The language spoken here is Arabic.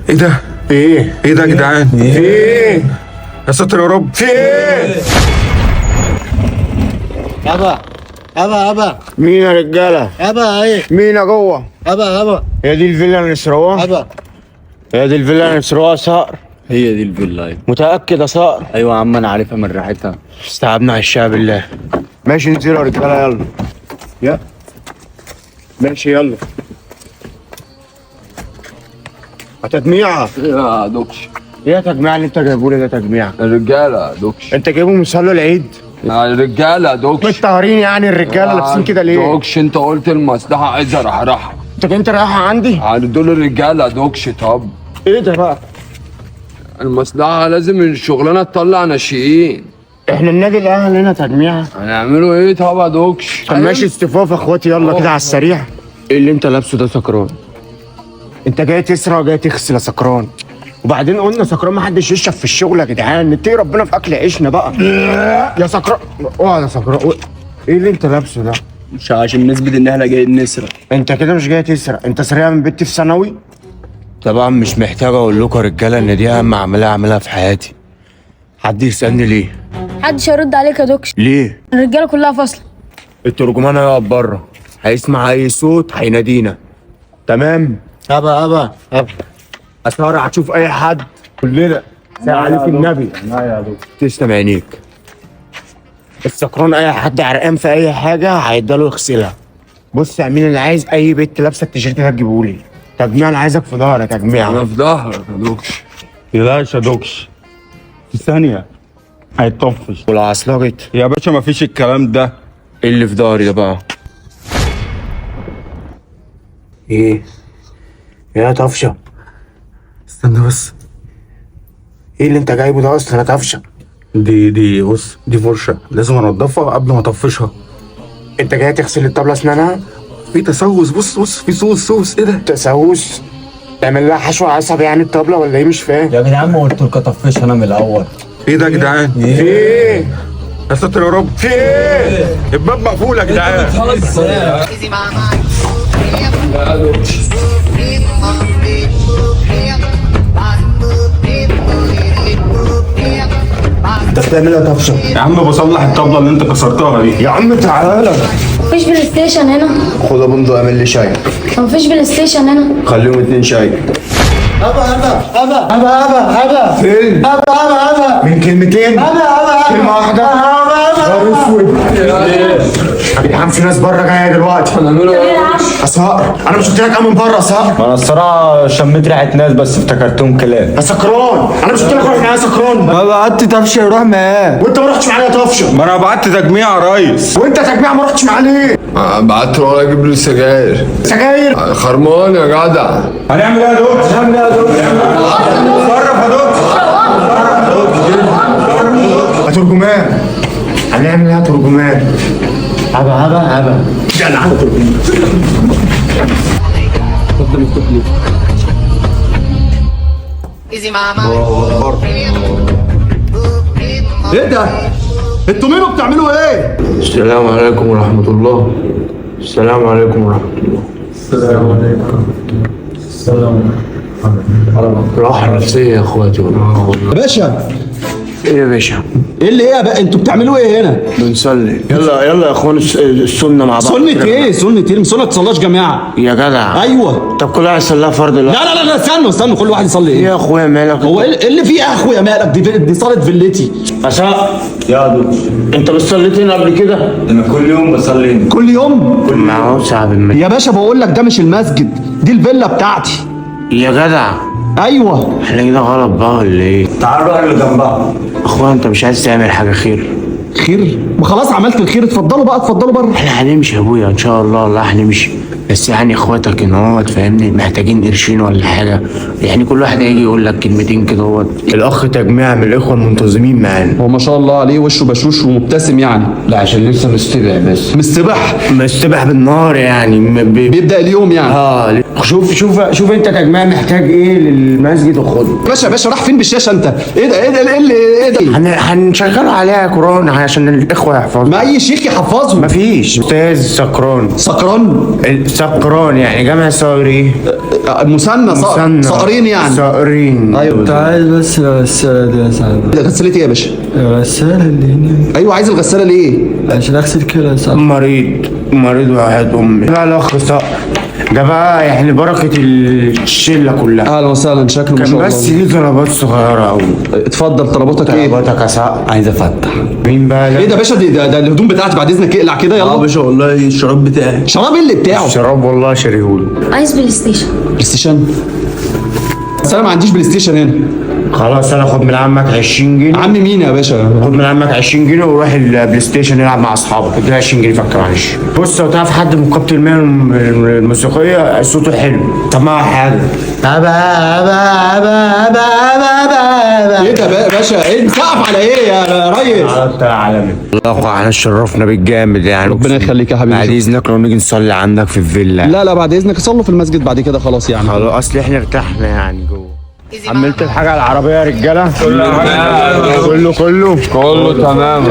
ايه ده؟ ايه ده يا جدعان؟ في ايه يا ساتر يا رب. في ايه؟ ابا مين يا رجاله؟ ابا ايه مين يا جوه؟ ابا هي دي الفيلا اللي نسروها؟ ابا هي دي الفيلا اللي نسروها صقر؟ هي دي الفيلا. ايوه متأكد يا صقر؟ ايوه يا عم انا عارفها من ريحتها. استعبنا عشاها بالله. ماشي انزلوا يا رجاله يلا. يا ماشي يلا. تجميعة. يا دوكش ايه يا تجميعة اللي انت جايبه لي ده تجميعة؟ الرجاله دوكش انت جايبه من صلوا العيد؟ يا الرجاله دوكش متطهرين يعني الرجاله لابسين كده ليه؟ دوكش انت قلت المصلحه عايز راح انت رايحة عندي؟ عند دول الرجاله دوكش. طب ايه ده بقى؟ المصلحه لازم الشغلانه تطلع ناشئين. احنا النادي الاهلي هنا تجميعة. هنعملوا ايه طبعا دوكش؟ طب ماشي اصطفاف يا اخواتي يلا كده على السريع. ايه اللي انت لابسه ده سكران؟ انت جاي تسرق وجاي تغسل يا سكران. وبعدين قلنا سكران ما حدش يشرب في الشغل يا جدعان، نتقي ربنا في اكل عيشنا بقى. يا سكران اقعد يا سكران. ايه اللي انت لابسه ده؟ مش عشان نثبت ان احنا جايين نسرق. انت كده مش جاي تسرق، انت سريع من بنتي في ثانوي. طبعا مش محتاج اقول لكم يا رجاله ان دي اهم عمليه اعملها في حياتي. حد يسالني ليه؟ محدش هيرد عليك يا دوكش. ليه؟ الرجاله كلها فاصله. الترجمان هيقف بره، هيسمع اي صوت هينادينا. تمام؟ ابا أسهر هتشوف أي حد كلنا ساعة عليك النبي. لا يا دوكش. تسلم عينيك. السكران أي حد عرقان في أي حاجة هيداله يغسلها. بص يا أمين اللي عايز أي بنت لابسة التيشيرت ده تجيبهولي. تجميع أنا عايزك في ظهرك يا تجميع. انا في ظهرك يا دوكش. تقلقش يا دوكش، في ثانية هيطفش. ولو عصلجت يا باشا مفيش الكلام ده. إيه اللي في ظهري ده بقى؟ إيه؟ يا طفشة استنى بس. إيه اللي أنت جايبه ده أصلا يا طفشة؟ دي بص، دي فرشه لازم انضفها قبل ما اطفشها. أنت جاي تغسل الطبلة أسنانها؟ في تسوس، بص في صوص ايه ده؟ تسوس؟ تعمل لها حشو عصب يعني الطبلة ولا إيه مش فاهم؟ يا جدعان ما قلت لك اطفش انا من الاول. ايه ده يا جدعان؟ في إيه؟ يا ساتر يا رب. في إيه؟ الباب مقفول يا جدعان. أنت بتعمل إيه يا طفشة؟ يا عم بصلح الطبلة اللي انت كسرتها دي. يا عم تعالى. مفيش بلاي ستيشن هنا. خد يا بندق اعمل لي شاي. مفيش بلاي ستيشن هنا. خليهم 2 شاي. ابا فين؟ ابا من كلمتين؟ كلمة واحدة؟ نهار اسود. يا جدعان في ناس بره جاية دلوقتي. هنعملوا ايه؟ يا صقر أنا مش قلت لك من بره يا صقر؟ انا الصراحة شميت ريحة ناس بس افتكرتهم كلاب. يا سكران أنا مش قلت لك روح معايا يا سكران؟ ما بعت طفشة يروح معاه. وأنت ما رحتش معايا يا طفشة. ما انا بعت تجميع يا ريس. وأنت تجميع ما رحتش معاه ليه؟ بعت له ولا اجيب له سجاير. سجاير؟ خرمان يا جدع. هنعمل ايه يا دوكش؟ اتصرف يا دوكش. يا ترجمان هنعمل ايه يا ترجمان؟ هبا جدع. ايه ده؟ انتوا مين وبتعملوا ايه؟ السلام عليكم ورحمة الله. السلام عليكم ورحمة الله. راحة نفسية يا اخواتي والله. يا باشا ايه يا باشا؟ ايه اللي ايه بقى؟ انتوا بتعملوا ايه هنا؟ بنصلي. يلا يا اخوان السنة مع بعض. سنة ايه؟ سنة ايه؟ سنة تصلاش جماعة. يا جدع. ايوه. طب كل واحد يصليها فرض لا الله. لا لا استنوا كل واحد يصلي ايه؟ يا اخويا مالك؟ هو ايه اللي فيه يا اخويا مالك؟ دي صلاة فيلتي. عشاء يا دوكش انت مش صليت هنا قبل كده؟ انا كل يوم بصلي هنا. كل يوم؟ ما هو صعب المسجد يا باشا بقول لك ده مش المسجد، دي الفيلا بتاعتي. يا جدع. ايوه. احنا كده غلط بقى ولا ايه؟ تعال روح اللي جنبها. اخويا انت مش عايز تعمل حاجة خير؟ خير؟ ما خلاص عملت الخير، اتفضلوا بقى اتفضلوا بره. احنا هنمشي يا ابويا ان شاء الله. والله هنمشي بس يعني اخواتك ان هو تفهمني محتاجين قرشين ولا حاجه. يعني كل واحد هيجي يقول لك كلمتين كده. هو الاخ تجميع من الاخوه المنتظمين معانا. هو ما شاء الله عليه وشه بشوش ومبتسم يعني. لا عشان لسه مستبع بس. مستبح بالنار يعني بيبدأ اليوم يعني. شوف انت تجميع محتاج ايه للمسجد وخده. باشا راح فين بالشاشه انت؟ ايه ده؟ هنشغله عليها قرآن عشان الاخوه يحفظه. ما اي شيخ يحفظه. مفيش استاذ سكران. سكران. سكران يعني جمع صقري. مثنى صقرين يعني. صقرين. ايوه. تعال بس الغسالة دي يا صاحبي. غسالة ايه يا باشا؟ الغسالة اللي هنا ايوه عايز الغسالة ليه؟ عشان اغسل كده يا صاحبي. مريض واحد امي. لا الاخ صقر ده بقى يعني بركة الشلة كلها. اهلا وسهلا شكله ما كان شاء الله. بس ليه طلبات صغيرة أوي. اتفضل طلباتك ايه؟ طلباتك يا صقر. عايز افتح. مين بقى ايه ده يا باشا؟ ده الهدوم بتاعتي بعد اذنك اقلع كده يلا. باشا والله الشراب بتاعي. شراب ايه اللي بتاعه؟ شراب والله شاريهولي. عايز بلاي ستيشن. بلاي ستيشن؟ بس انا ما عنديش بلاي ستيشن هنا. خلاص انا خد من عمك 20 جنيه. عم مين يا باشا؟ خد من عمك 20 جنيه وروح البلاي ستيشن يلعب مع اصحابك. اديله 20 جنيه فك معلش. بص لو تعرف حد من قبة المهن الموسيقية صوته حلو سمعه حاجة. ايه ده يا باشا؟ ايه سقف على ايه يا ريس؟ على العالمي. الله احنا شرفنا بالجامد يعني. ربنا يخليك يا حبيبي. بعد اذنك لو نيجي نصلي عندك في الفيلا. لا بعد اذنك صلوا في المسجد بعد كده خلاص يعني. خلاص اصل احنا ارتحنا يعني جوه. عملت الحاجة على العربية يا رجالة؟ كله تمام.